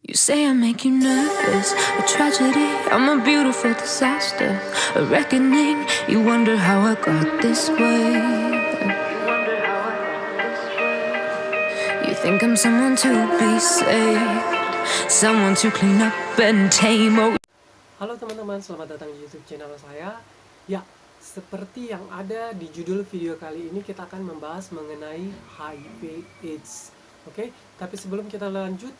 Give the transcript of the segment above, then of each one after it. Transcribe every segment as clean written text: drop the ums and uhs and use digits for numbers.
You say I make you nervous, a tragedy, I'm a beautiful disaster, a reckoning, you wonder how I got this way. You think I'm someone to be saved, someone to clean up and tame. Halo teman-teman, selamat datang di YouTube channel saya. Ya, seperti yang ada di judul video kali ini, kita akan membahas mengenai HIV/AIDS. Oke, tapi sebelum kita lanjut,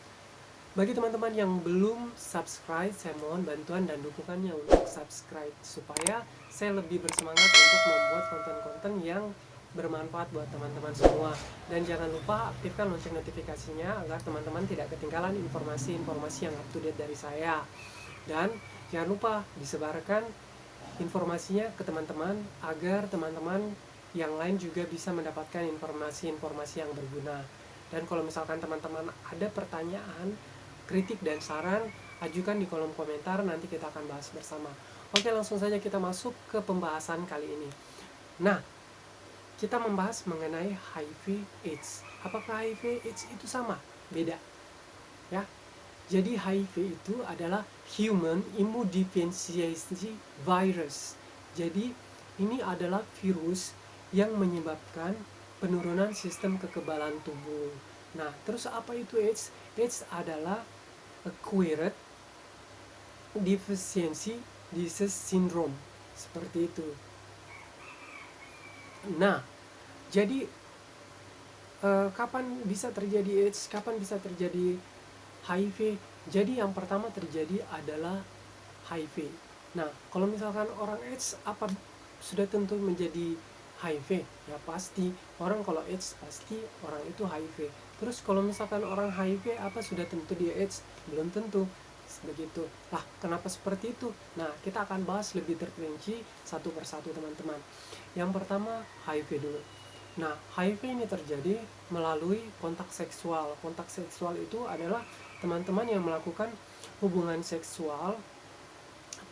bagi teman-teman yang belum subscribe, saya mohon bantuan dan dukungannya untuk subscribe supaya saya lebih bersemangat untuk membuat konten-konten yang bermanfaat buat teman-teman semua. Dan jangan lupa aktifkan lonceng notifikasinya agar teman-teman tidak ketinggalan informasi-informasi yang up to date dari saya. Dan jangan lupa disebarkan informasinya ke teman-teman agar teman-teman yang lain juga bisa mendapatkan informasi-informasi yang berguna. Dan kalau misalkan teman-teman ada pertanyaan, kritik dan saran, ajukan di kolom komentar, nanti kita akan bahas bersama. Oke, langsung saja kita masuk ke pembahasan kali ini. Nah, kita membahas mengenai HIV/AIDS. Apakah HIV/AIDS itu sama? Beda. Ya. Jadi HIV itu adalah Human Immunodeficiency Virus. Jadi ini adalah virus yang menyebabkan penurunan sistem kekebalan tubuh. Nah, terus apa itu AIDS? AIDS adalah Acquired Deficiency Disease Syndrome. Seperti itu. Nah, jadi kapan bisa terjadi AIDS? Kapan bisa terjadi HIV? Jadi yang pertama terjadi adalah HIV. Nah, kalau misalkan orang AIDS, apa sudah tentu menjadi HIV? Ya pasti, orang kalau AIDS pasti orang itu HIV. Terus kalau misalkan orang HIV, apa sudah tentu dia AIDS? Belum tentu. Begitu. Lah, kenapa seperti itu? Nah, kita akan bahas lebih terperinci satu persatu teman-teman. Yang pertama, HIV dulu. Nah, HIV ini terjadi melalui kontak seksual. Kontak seksual itu adalah teman-teman yang melakukan hubungan seksual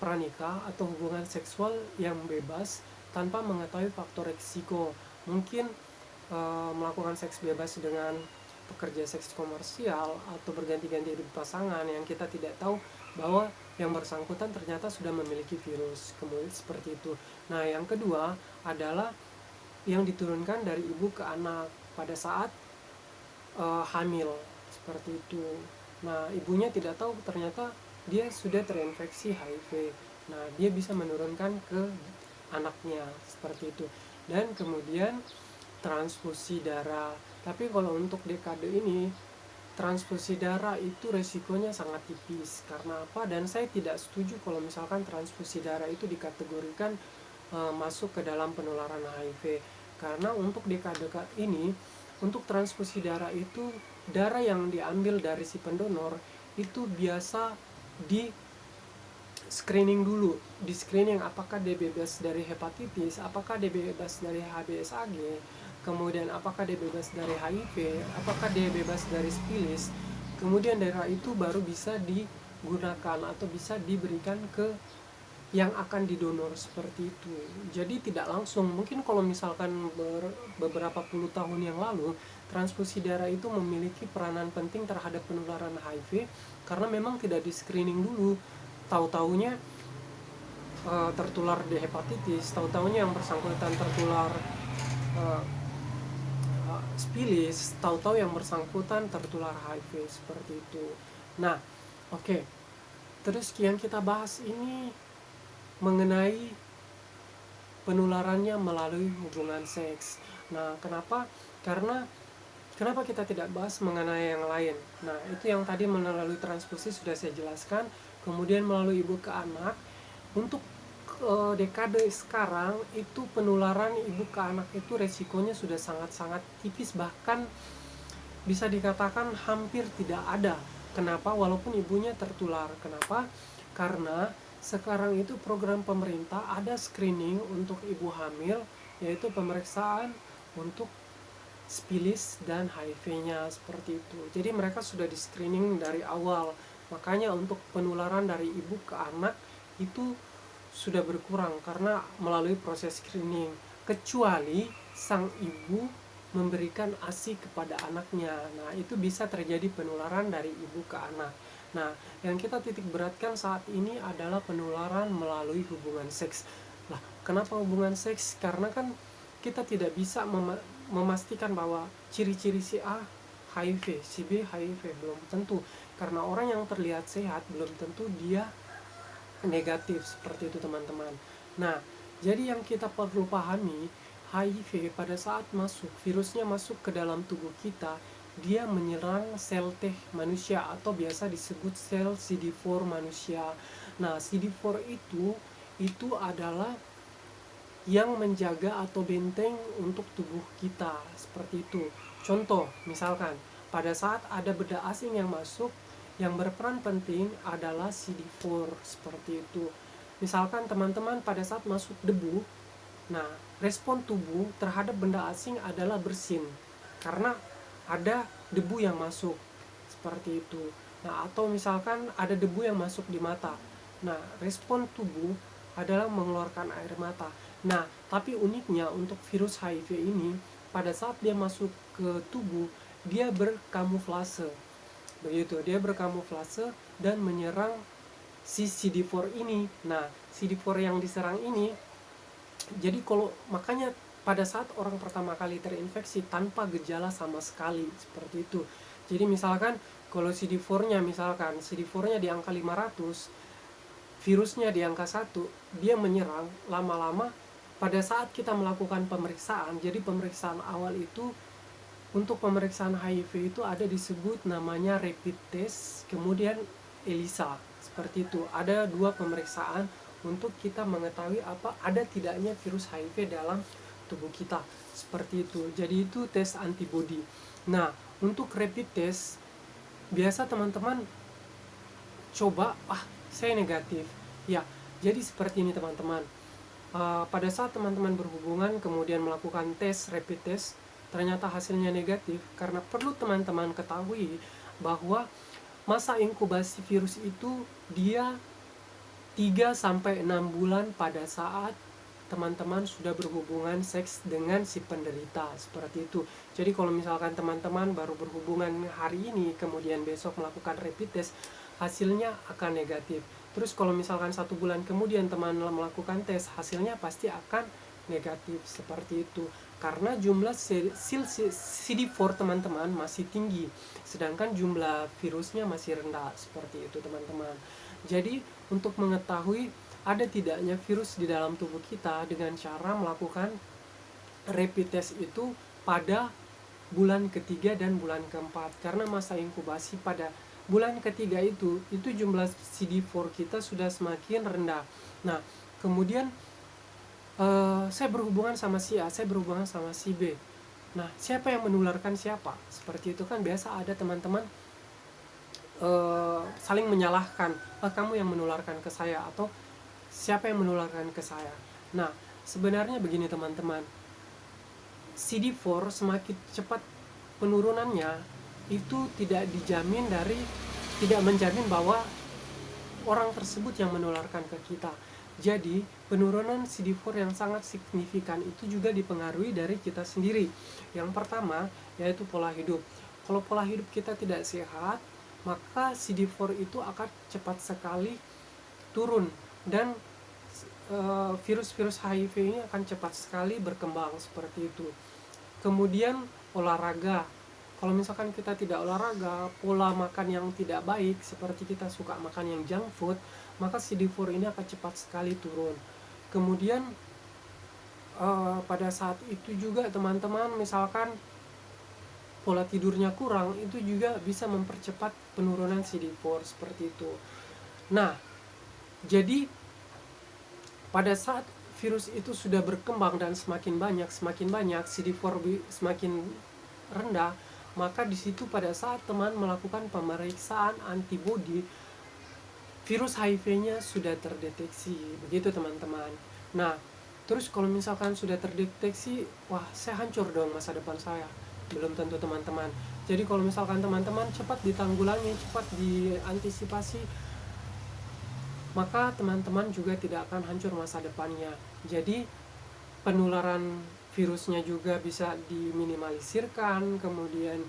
pranikah atau hubungan seksual yang bebas tanpa mengetahui faktor risiko. Mungkin melakukan seks bebas dengan pekerja seks komersial atau berganti-ganti hidup pasangan yang kita tidak tahu bahwa yang bersangkutan ternyata sudah memiliki virus. Kemudian seperti itu. Nah, yang kedua adalah yang diturunkan dari ibu ke anak pada saat hamil, seperti itu. Nah, ibunya tidak tahu ternyata dia sudah terinfeksi HIV. Nah, dia bisa menurunkan ke anaknya, seperti itu. Dan kemudian transfusi darah. Tapi kalau untuk dekade ini, transfusi darah itu resikonya sangat tipis. Karena apa? Dan saya tidak setuju kalau misalkan transfusi darah itu dikategorikan masuk ke dalam penularan HIV. Karena untuk dekade ini, untuk transfusi darah itu, darah yang diambil dari si pendonor itu biasa di screening dulu. Di screening apakah dia bebas dari hepatitis, apakah dia bebas dari HBsAg, kemudian apakah dia bebas dari HIV, apakah dia bebas dari sifilis. Kemudian darah itu baru bisa digunakan atau bisa diberikan ke yang akan didonor, seperti itu. Jadi tidak langsung. Mungkin kalau misalkan beberapa puluh tahun yang lalu, transfusi darah itu memiliki peranan penting terhadap penularan HIV karena memang tidak di screening dulu. Tahu-taunya tertular di hepatitis, tahu-taunya yang bersangkutan tertular sifilis, tahu-tahu yang bersangkutan tertular HIV, seperti itu. Nah, oke. Terus yang kita bahas ini mengenai penularannya melalui hubungan seks. Nah, kenapa? Karena kenapa kita tidak bahas mengenai yang lain? Nah, itu yang tadi melalui transfusi sudah saya jelaskan. Kemudian melalui ibu ke anak. Untuk dekade sekarang itu penularan ibu ke anak itu resikonya sudah sangat-sangat tipis, bahkan bisa dikatakan hampir tidak ada. Kenapa? Walaupun ibunya tertular. Kenapa? Karena sekarang itu program pemerintah ada screening untuk ibu hamil, yaitu pemeriksaan untuk sifilis dan HIV-nya, seperti itu. Jadi mereka sudah di screening dari awal. Makanya untuk penularan dari ibu ke anak itu sudah berkurang karena melalui proses screening. Kecuali sang ibu memberikan ASI kepada anaknya. Nah, itu bisa terjadi penularan dari ibu ke anak. Nah, yang kita titik beratkan saat ini adalah penularan melalui hubungan seks. Lah, kenapa hubungan seks? Karena kan kita tidak bisa memastikan bahwa ciri-ciri si A HIV, si B HIV, belum tentu. Karena orang yang terlihat sehat belum tentu dia negatif, seperti itu teman-teman. Nah, jadi yang kita perlu pahami, HIV pada saat masuk, virusnya masuk ke dalam tubuh kita, dia menyerang sel T manusia atau biasa disebut sel CD4 manusia. Nah, CD4 itu adalah yang menjaga atau benteng untuk tubuh kita, seperti itu. Contoh, misalkan pada saat ada benda asing yang masuk, yang berperan penting adalah CD4, seperti itu. Misalkan teman-teman pada saat masuk debu, nah respon tubuh terhadap benda asing adalah bersin karena ada debu yang masuk, seperti itu. Nah, atau misalkan ada debu yang masuk di mata, nah respon tubuh adalah mengeluarkan air mata. Nah, tapi uniknya untuk virus HIV ini, pada saat dia masuk ke tubuh, dia berkamuflase. Begitu, dia berkamuflase dan menyerang si CD4 ini. Nah, CD4 yang diserang ini, jadi kalau makanya pada saat orang pertama kali terinfeksi tanpa gejala sama sekali, seperti itu. Jadi misalkan kalau CD4-nya misalkan CD4-nya di angka 500, virusnya di angka 1, dia menyerang lama-lama pada saat kita melakukan pemeriksaan. Jadi pemeriksaan awal itu untuk pemeriksaan HIV itu ada disebut namanya rapid test, kemudian ELISA, seperti itu. Ada 2 pemeriksaan untuk kita mengetahui apa ada tidaknya virus HIV dalam tubuh kita, seperti itu. Jadi itu tes antibody. Nah, untuk rapid test biasa teman-teman coba, saya negatif. Ya, jadi seperti ini teman-teman. Pada saat teman-teman berhubungan kemudian melakukan tes rapid test, ternyata hasilnya negatif, karena perlu teman-teman ketahui bahwa masa inkubasi virus itu dia 3-6 bulan pada saat teman-teman sudah berhubungan seks dengan si penderita, seperti itu. Jadi kalau misalkan teman-teman baru berhubungan hari ini kemudian besok melakukan rapid test, hasilnya akan negatif. Terus kalau misalkan 1 bulan kemudian teman melakukan tes, hasilnya pasti akan negatif, seperti itu. Karena jumlah CD4 teman-teman masih tinggi, sedangkan jumlah virusnya masih rendah, seperti itu teman-teman. Jadi untuk mengetahui ada tidaknya virus di dalam tubuh kita dengan cara melakukan rapid test itu pada bulan ketiga dan bulan keempat, karena masa inkubasi pada bulan ketiga itu jumlah CD4 kita sudah semakin rendah. Nah, kemudian saya berhubungan sama si A, saya berhubungan sama si B. Nah, siapa yang menularkan siapa? Seperti itu kan biasa ada teman-teman saling menyalahkan, kamu yang menularkan ke saya, atau siapa yang menularkan ke saya. Nah, sebenarnya begini teman-teman, CD4 semakin cepat penurunannya itu tidak menjamin bahwa orang tersebut yang menularkan ke kita. Jadi penurunan CD4 yang sangat signifikan itu juga dipengaruhi dari kita sendiri. Yang pertama yaitu pola hidup. Kalau pola hidup kita tidak sehat, maka CD4 itu akan cepat sekali turun, dan virus-virus HIV ini akan cepat sekali berkembang, seperti itu. Kemudian olahraga. Kalau misalkan kita tidak olahraga, pola makan yang tidak baik, seperti kita suka makan yang junk food, maka CD4 ini akan cepat sekali turun. Kemudian pada saat itu juga teman-teman misalkan pola tidurnya kurang, itu juga bisa mempercepat penurunan CD4, seperti itu. Nah, jadi pada saat virus itu sudah berkembang dan semakin banyak CD4 semakin rendah, maka di situ pada saat teman melakukan pemeriksaan antibody, virus HIV-nya sudah terdeteksi, begitu teman-teman. Nah, terus kalau misalkan sudah terdeteksi, wah, saya hancur dong masa depan saya. Belum tentu teman-teman. Jadi kalau misalkan teman-teman cepat ditanggulangi, cepat diantisipasi, maka teman-teman juga tidak akan hancur masa depannya. Jadi penularan virusnya juga bisa diminimalisirkan, kemudian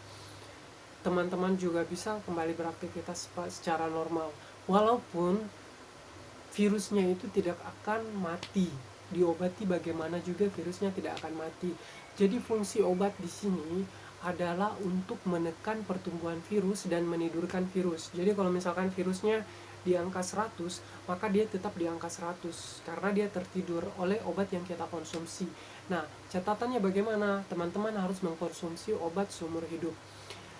teman-teman juga bisa kembali beraktivitas secara normal. Walaupun virusnya itu tidak akan mati, diobati bagaimana juga virusnya tidak akan mati. Jadi fungsi obat di sini adalah untuk menekan pertumbuhan virus dan menidurkan virus. Jadi kalau misalkan virusnya di angka 100, maka dia tetap di angka 100 karena dia tertidur oleh obat yang kita konsumsi. Nah, catatannya bagaimana? Teman-teman harus mengkonsumsi obat seumur hidup.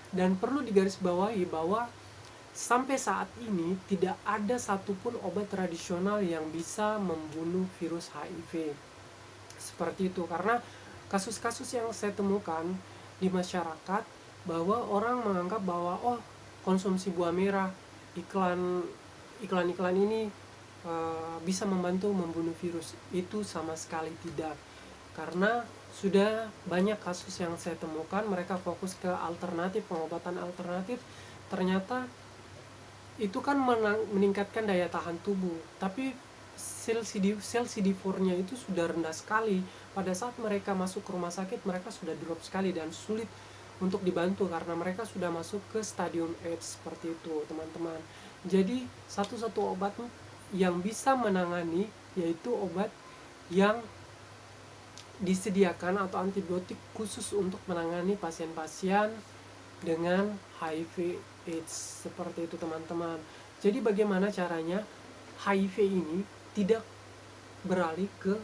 Dan perlu digarisbawahi bahwa sampai saat ini tidak ada satupun obat tradisional yang bisa membunuh virus HIV. Seperti itu, karena kasus-kasus yang saya temukan di masyarakat bahwa orang menganggap bahwa konsumsi buah merah, iklan-iklan ini bisa membantu membunuh virus. Itu sama sekali tidak. Karena sudah banyak kasus yang saya temukan, mereka fokus ke alternatif, pengobatan alternatif, ternyata itu kan meningkatkan daya tahan tubuh, tapi sel CD4-nya itu sudah rendah sekali. Pada saat mereka masuk ke rumah sakit, mereka sudah drop sekali dan sulit untuk dibantu karena mereka sudah masuk ke stadium AIDS. Seperti itu, teman-teman. Jadi satu-satu obat yang bisa menangani yaitu obat yang disediakan atau antibiotik khusus untuk menangani pasien-pasien dengan HIV AIDS. Seperti itu, teman-teman. Jadi bagaimana caranya HIV ini tidak beralih ke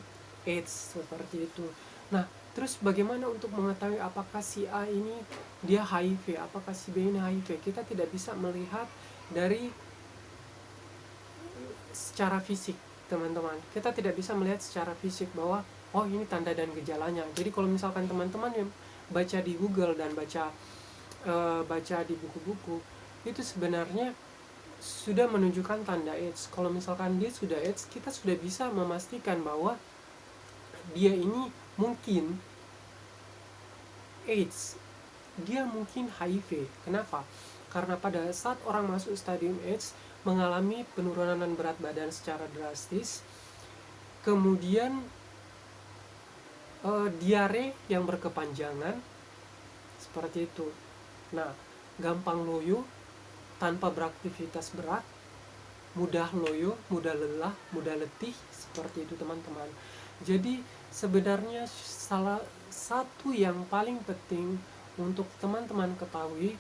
AIDS, seperti itu. Nah, terus bagaimana untuk mengetahui apakah si A ini dia HIV, apakah si B ini HIV? Kita tidak bisa melihat dari secara fisik, teman-teman. Kita tidak bisa melihat secara fisik bahwa ini tanda dan gejalanya. Jadi kalau misalkan teman-teman yang baca di Google dan baca di buku-buku, itu sebenarnya sudah menunjukkan tanda AIDS. Kalau misalkan dia sudah AIDS, kita sudah bisa memastikan bahwa dia ini mungkin AIDS, dia mungkin HIV. Kenapa? Karena pada saat orang masuk stadium AIDS, mengalami penurunan berat badan secara drastis, kemudian diare yang berkepanjangan, seperti itu. Nah, gampang loyo, tanpa beraktivitas berat, mudah loyo, mudah lelah, mudah letih, seperti itu, teman-teman. Jadi sebenarnya salah satu yang paling penting untuk teman-teman ketahui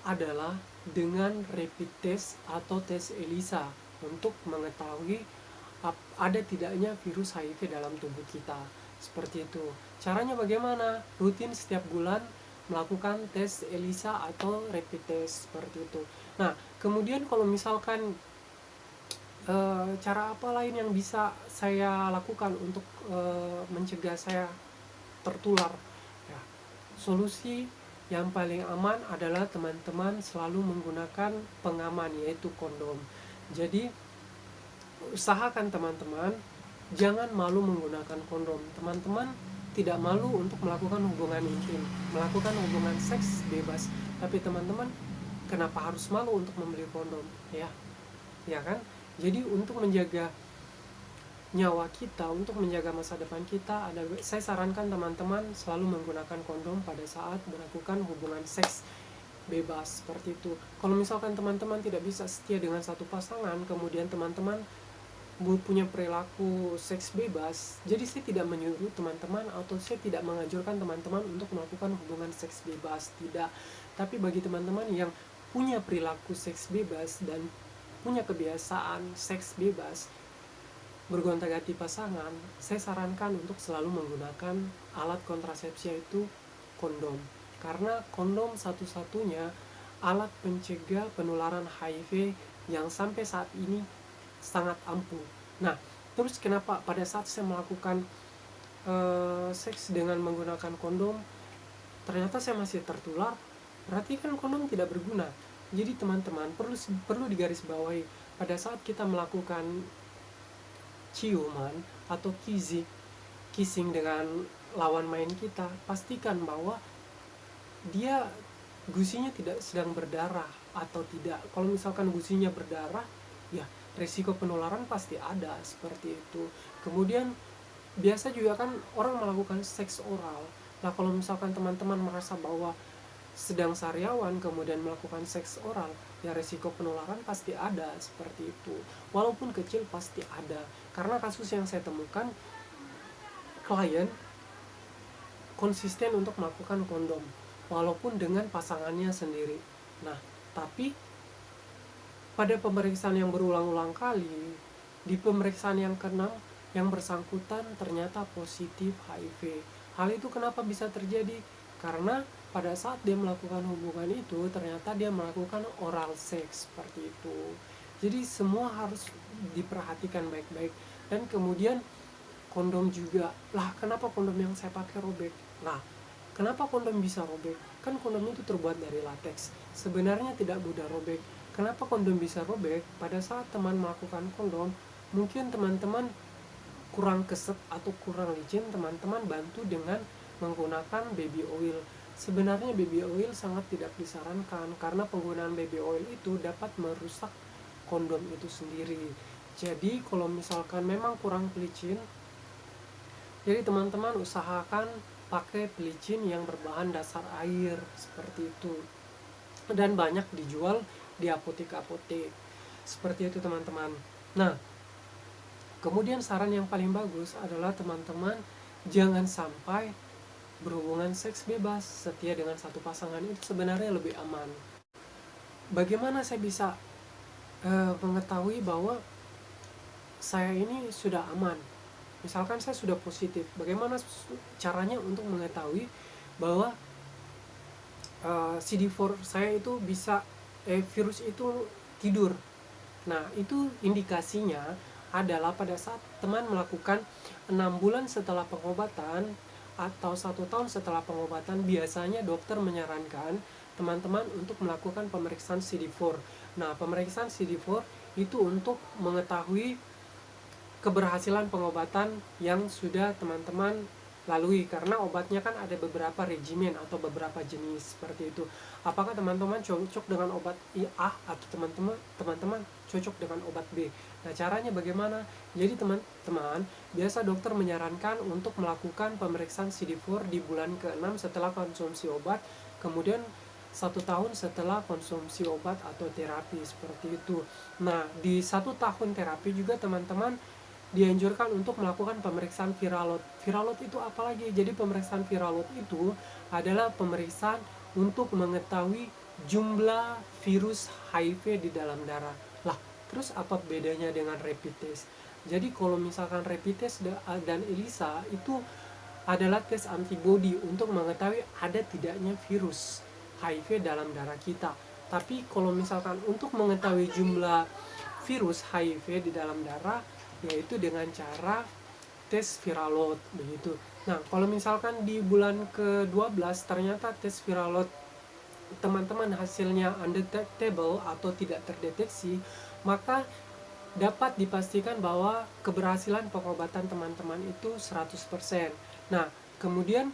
adalah dengan rapid test atau tes ELISA untuk mengetahui ada tidaknya virus HIV dalam tubuh kita. Seperti itu. Caranya bagaimana? Rutin setiap bulan melakukan tes ELISA atau rapid test, seperti itu. Nah, kemudian kalau misalkan cara apa lain yang bisa saya lakukan untuk mencegah saya tertular? Ya, solusi yang paling aman adalah teman-teman selalu menggunakan pengaman, yaitu kondom. Jadi usahakan teman-teman jangan malu menggunakan kondom. Teman-teman tidak malu untuk melakukan hubungan intim, melakukan hubungan seks bebas. Tapi teman-teman kenapa harus malu untuk membeli kondom? Ya kan? Jadi untuk menjaga nyawa kita, untuk menjaga masa depan kita, saya sarankan teman-teman selalu menggunakan kondom pada saat melakukan hubungan seks bebas, seperti itu. Kalau misalkan teman-teman tidak bisa setia dengan satu pasangan, kemudian teman-teman punya perilaku seks bebas, jadi saya tidak menyuruh teman-teman atau saya tidak menganjurkan teman-teman untuk melakukan hubungan seks bebas, tidak. Tapi bagi teman-teman yang punya perilaku seks bebas dan punya kebiasaan seks bebas bergonta-ganti pasangan, saya sarankan untuk selalu menggunakan alat kontrasepsi, yaitu kondom. Karena kondom satu-satunya alat pencegah penularan HIV yang sampai saat ini sangat ampuh. Nah, terus kenapa pada saat saya melakukan seks dengan menggunakan kondom ternyata saya masih tertular? Berarti kan kondom tidak berguna. Jadi teman-teman perlu digarisbawahi, pada saat kita melakukan ciuman atau kissing dengan lawan main kita, pastikan bahwa dia gusinya tidak sedang berdarah atau tidak. Kalau misalkan gusinya berdarah, ya risiko penularan pasti ada, seperti itu. Kemudian biasa juga kan orang melakukan seks oral. Nah, kalau misalkan teman-teman merasa bahwa sedang sariawan kemudian melakukan seks oral, ya resiko penularan pasti ada seperti itu. Walaupun kecil pasti ada. Karena kasus yang saya temukan, klien konsisten untuk melakukan kondom walaupun dengan pasangannya sendiri. Nah, tapi pada pemeriksaan yang berulang-ulang kali, di pemeriksaan yang keenam, yang bersangkutan ternyata positif HIV. Hal itu kenapa bisa terjadi? Karena pada saat dia melakukan hubungan itu, ternyata dia melakukan oral sex seperti itu. Jadi semua harus diperhatikan baik-baik. Dan kemudian kondom juga. Lah, kenapa kondom yang saya pakai robek? Lah, kenapa kondom bisa robek? Kan kondom itu terbuat dari latex. Sebenarnya tidak mudah robek. Kenapa kondom bisa robek? Pada saat teman melakukan kondom, mungkin teman-teman kurang keset atau kurang licin, teman-teman bantu dengan menggunakan baby oil. Sebenarnya baby oil sangat tidak disarankan karena penggunaan baby oil itu dapat merusak kondom itu sendiri. Jadi kalau misalkan memang kurang pelicin, jadi teman-teman usahakan pakai pelicin yang berbahan dasar air seperti itu. Dan banyak dijual di apotek-apotek. Seperti itu teman-teman. Nah, kemudian saran yang paling bagus adalah teman-teman jangan sampai berhubungan seks bebas. Setia dengan satu pasangan itu sebenarnya lebih aman. Bagaimana saya bisa mengetahui bahwa saya ini sudah aman? Misalkan saya sudah positif, bagaimana caranya untuk mengetahui bahwa CD4 saya itu bisa virus itu tidur? Nah, itu indikasinya adalah pada saat teman melakukan 6 bulan setelah pengobatan atau 1 tahun setelah pengobatan, biasanya dokter menyarankan teman-teman untuk melakukan pemeriksaan CD4. Nah, pemeriksaan CD4 itu untuk mengetahui keberhasilan pengobatan yang sudah teman-teman lalui, karena obatnya kan ada beberapa regimen atau beberapa jenis seperti itu. Apakah teman-teman cocok dengan obat A atau teman-teman cocok dengan obat B? Nah, caranya bagaimana? Jadi teman-teman, biasa dokter menyarankan untuk melakukan pemeriksaan CD4 di bulan ke-6 setelah konsumsi obat, kemudian 1 tahun setelah konsumsi obat atau terapi seperti itu. Nah, di 1 tahun terapi juga teman-teman dianjurkan untuk melakukan pemeriksaan viral load. Viral load itu apa lagi? Jadi pemeriksaan viral load itu adalah pemeriksaan untuk mengetahui jumlah virus HIV di dalam darah. Lah, terus apa bedanya dengan rapid test? Jadi kalau misalkan rapid test dan ELISA itu adalah tes antibody untuk mengetahui ada tidaknya virus HIV dalam darah kita. Tapi kalau misalkan untuk mengetahui jumlah virus HIV di dalam darah, yaitu dengan cara tes viral load begitu. Nah, kalau misalkan di bulan ke-12 ternyata tes viral load teman-teman hasilnya undetectable atau tidak terdeteksi, maka dapat dipastikan bahwa keberhasilan pengobatan teman-teman itu 100%. Nah, kemudian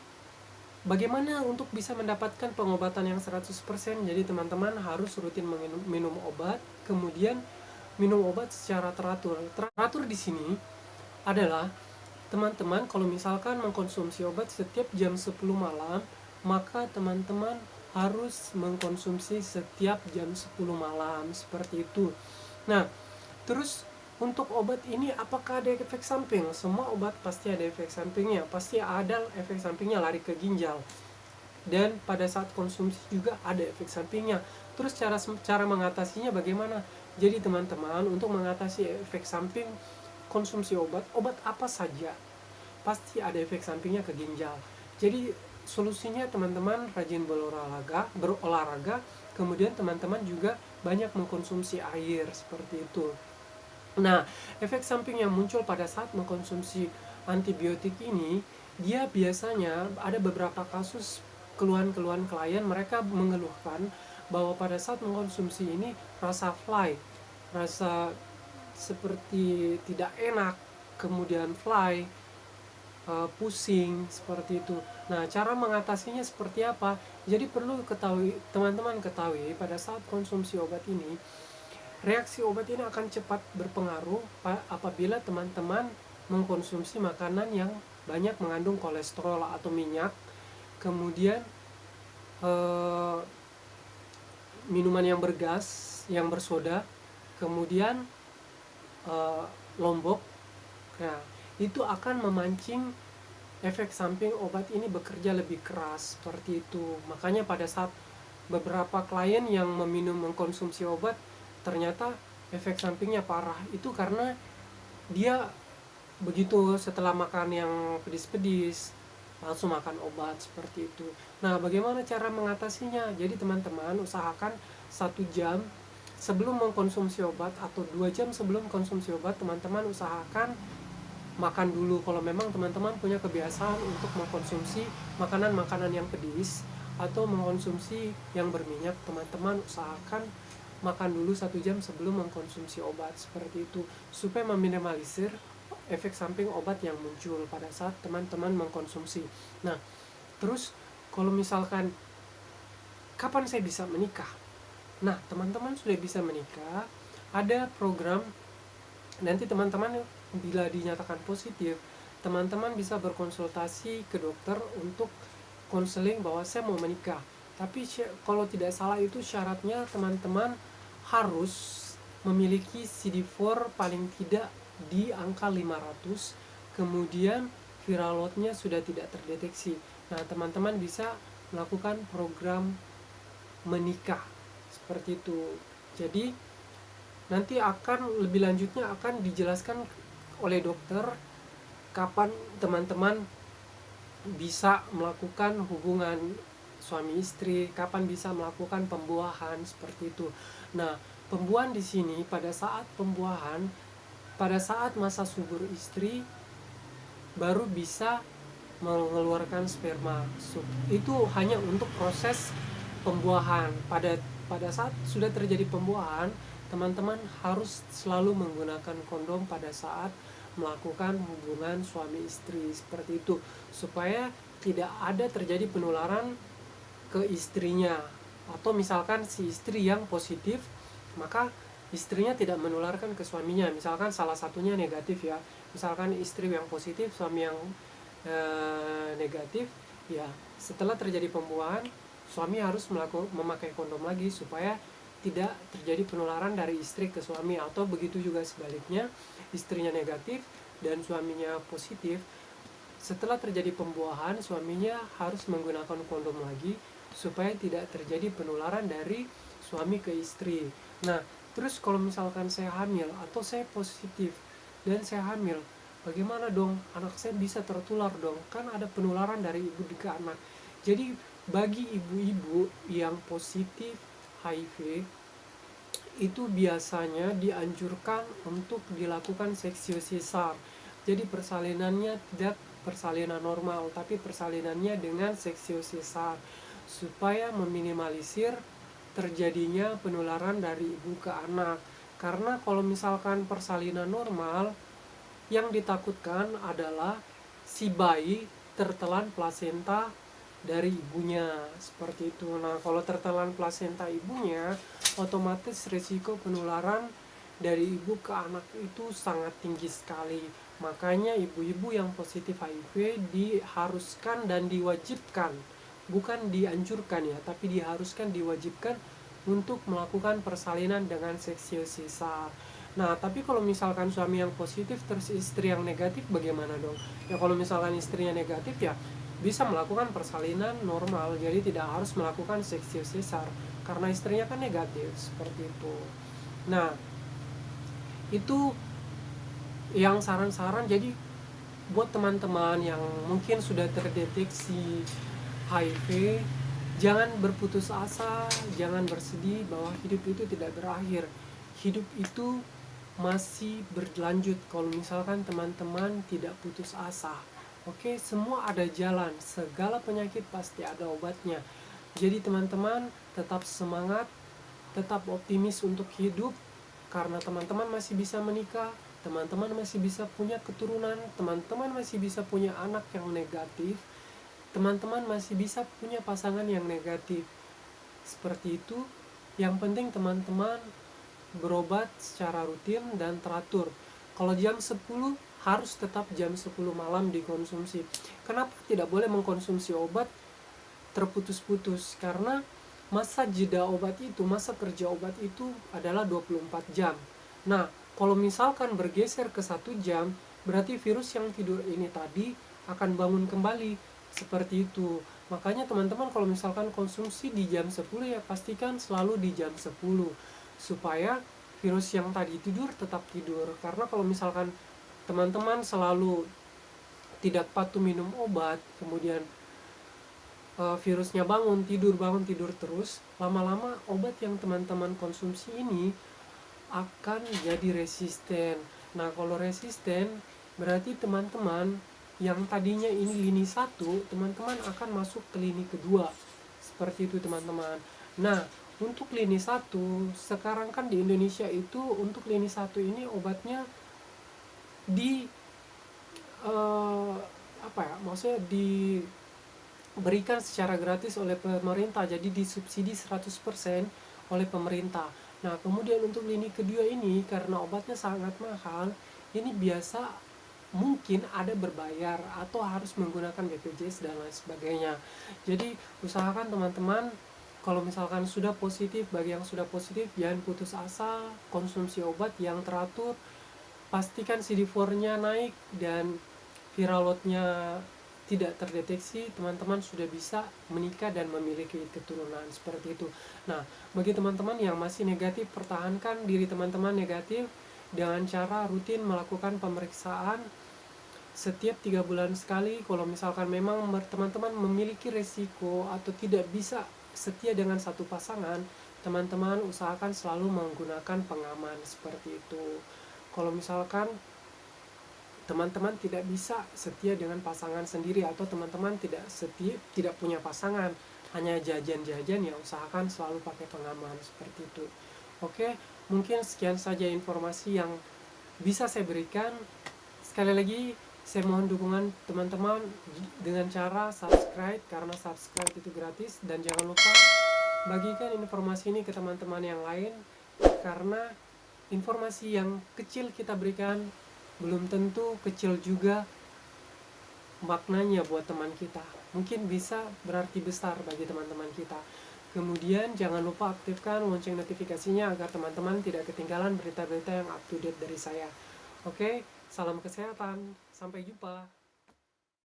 bagaimana untuk bisa mendapatkan pengobatan yang 100%? Jadi teman-teman harus rutin minum obat, kemudian minum obat secara teratur. Teratur di sini adalah teman-teman kalau misalkan mengkonsumsi obat setiap jam 10 malam, maka teman-teman harus mengkonsumsi setiap jam 10 malam seperti itu. Nah, terus untuk obat ini apakah ada efek samping? Semua obat pasti ada efek sampingnya. Pasti ada efek sampingnya, lari ke ginjal. Dan pada saat konsumsi juga ada efek sampingnya. Terus cara mengatasinya bagaimana? Jadi teman-teman, untuk mengatasi efek samping konsumsi obat apa saja pasti ada efek sampingnya ke ginjal. Jadi solusinya teman-teman rajin berolahraga, kemudian teman-teman juga banyak mengkonsumsi air seperti itu. Nah, efek samping yang muncul pada saat mengkonsumsi antibiotik ini, dia biasanya ada beberapa kasus keluhan-keluhan klien, mereka mengeluhkan bahwa pada saat mengkonsumsi ini rasa rasa seperti tidak enak, kemudian pusing seperti itu. Nah, cara mengatasinya seperti apa? Jadi perlu teman-teman ketahui pada saat konsumsi obat ini, reaksi obat ini akan cepat berpengaruh apabila teman-teman mengkonsumsi makanan yang banyak mengandung kolesterol atau minyak, kemudian eh, minuman yang bergas, yang bersoda, kemudian eh, lombok. Nah, itu akan memancing efek samping obat ini bekerja lebih keras seperti itu. Makanya pada saat beberapa klien yang mengkonsumsi obat ternyata efek sampingnya parah, itu karena dia begitu setelah makan yang pedis-pedis langsung makan obat seperti itu. Nah, bagaimana cara mengatasinya? Jadi teman-teman usahakan 1 jam sebelum mengkonsumsi obat atau 2 jam sebelum konsumsi obat, teman-teman usahakan makan dulu. Kalau memang teman-teman punya kebiasaan untuk mengkonsumsi makanan-makanan yang pedis atau mengkonsumsi yang berminyak, teman-teman usahakan makan dulu 1 jam sebelum mengkonsumsi obat seperti itu, supaya meminimalisir efek samping obat yang muncul pada saat teman-teman mengkonsumsi. Nah, terus kalau misalkan kapan saya bisa menikah? Nah, teman-teman sudah bisa menikah, ada program. Nanti teman-teman bila dinyatakan positif, teman-teman bisa berkonsultasi ke dokter untuk konseling bahwa saya mau menikah. Tapi kalau tidak salah itu syaratnya teman-teman harus memiliki CD4 paling tidak di angka 500, kemudian viral loadnya sudah tidak terdeteksi. Nah, teman-teman bisa melakukan program menikah seperti itu. Jadi nanti akan lebih lanjutnya akan dijelaskan oleh dokter kapan teman-teman bisa melakukan hubungan suami istri, kapan bisa melakukan pembuahan seperti itu. Nah, pembuahan di sini pada saat pembuahan, pada saat masa subur istri baru bisa mengeluarkan sperma. Itu hanya untuk proses pembuahan. Pada saat sudah terjadi pembuahan, teman-teman harus selalu menggunakan kondom pada saat melakukan hubungan suami istri seperti itu, supaya tidak ada terjadi penularan ke istrinya. Atau misalkan si istri yang positif, maka istrinya tidak menularkan ke suaminya. Misalkan salah satunya negatif ya, misalkan istri yang positif, suami yang negatif, ya setelah terjadi pembuahan suami harus memakai kondom lagi supaya tidak terjadi penularan dari istri ke suami. Atau begitu juga sebaliknya, istrinya negatif dan suaminya positif, setelah terjadi pembuahan suaminya harus menggunakan kondom lagi supaya tidak terjadi penularan dari suami ke istri. Nah, terus kalau misalkan saya hamil atau saya positif dan saya hamil, bagaimana dong? Anak saya bisa tertular dong, kan ada penularan dari ibu ke anak. Jadi bagi ibu-ibu yang positif HIV, itu biasanya dianjurkan untuk dilakukan seksio sesar. Jadi persalinannya tidak persalinan normal, tapi persalinannya dengan seksio sesar, supaya meminimalisir terjadinya penularan dari ibu ke anak. Karena kalau misalkan persalinan normal, yang ditakutkan adalah si bayi tertelan plasenta dari ibunya seperti itu. Nah, kalau tertelan plasenta ibunya, otomatis risiko penularan dari ibu ke anak itu sangat tinggi sekali. Makanya ibu-ibu yang positif HIV diharuskan dan diwajibkan, bukan dianjurkan ya, tapi diharuskan, diwajibkan untuk melakukan persalinan dengan seksio sesar. Nah, tapi kalau misalkan suami yang positif terus istri yang negatif, bagaimana dong? Ya kalau misalkan istrinya negatif, ya bisa melakukan persalinan normal, jadi tidak harus melakukan seksio sesar karena istrinya kan negatif seperti itu. Nah, itu yang saran-saran. Jadi buat teman-teman yang mungkin sudah terdeteksi HIV, jangan berputus asa, jangan bersedih bahwa hidup itu tidak berakhir. Hidup itu masih berlanjut kalau misalkan teman-teman tidak putus asa. Oke, semua ada jalan, segala penyakit pasti ada obatnya. Jadi teman-teman tetap semangat, tetap optimis untuk hidup, karena teman-teman masih bisa menikah, teman-teman masih bisa punya keturunan, teman-teman masih bisa punya anak yang negatif, teman-teman masih bisa punya pasangan yang negatif. Seperti itu. Yang penting teman-teman berobat secara rutin dan teratur. Kalau jam 10 harus tetap jam 10 malam dikonsumsi. Kenapa tidak boleh mengkonsumsi obat terputus-putus, karena masa jeda obat itu, masa kerja obat itu adalah 24 jam. Nah, kalau misalkan bergeser ke 1 jam, berarti virus yang tidur ini tadi akan bangun kembali, seperti itu. Makanya teman-teman kalau misalkan konsumsi di jam 10 ya pastikan selalu di jam 10, supaya virus yang tadi tidur tetap tidur. Karena kalau misalkan teman-teman selalu tidak patuh minum obat, kemudian virusnya bangun tidur terus, lama-lama obat yang teman-teman konsumsi ini akan jadi resisten. Nah, kalau resisten berarti teman-teman yang tadinya ini lini 1, teman-teman akan masuk ke lini kedua. Seperti itu teman-teman. Nah, untuk lini 1, sekarang kan di Indonesia itu untuk lini 1 ini obatnya di maksudnya diberikan secara gratis oleh pemerintah, jadi disubsidi 100% oleh pemerintah. Nah, kemudian untuk lini kedua ini karena obatnya sangat mahal, ini biasa mungkin ada berbayar atau harus menggunakan BPJS dan lain sebagainya. Jadi usahakan teman-teman kalau misalkan sudah positif, bagi yang sudah positif jangan putus asa, konsumsi obat yang teratur, pastikan CD4-nya naik dan viral load-nya tidak terdeteksi, teman-teman sudah bisa menikah dan memiliki keturunan, seperti itu. Nah, bagi teman-teman yang masih negatif, pertahankan diri teman-teman negatif dengan cara rutin melakukan pemeriksaan setiap 3 bulan sekali. Kalau misalkan memang teman-teman memiliki resiko atau tidak bisa setia dengan satu pasangan, teman-teman usahakan selalu menggunakan pengaman, seperti itu. Kalau misalkan teman-teman tidak bisa setia dengan pasangan sendiri atau teman-teman tidak punya pasangan, hanya jajan-jajan, ya usahakan selalu pakai pengaman, seperti itu. Oke, mungkin sekian saja informasi yang bisa saya berikan. Sekali lagi saya mohon dukungan teman-teman dengan cara subscribe, karena subscribe itu gratis, dan jangan lupa bagikan informasi ini ke teman-teman yang lain, karena informasi yang kecil kita berikan belum tentu kecil juga maknanya buat teman kita, mungkin bisa berarti besar bagi teman-teman kita. Kemudian jangan lupa aktifkan lonceng notifikasinya agar teman-teman tidak ketinggalan berita-berita yang up to date dari saya. Oke, salam kesehatan, sampai jumpa.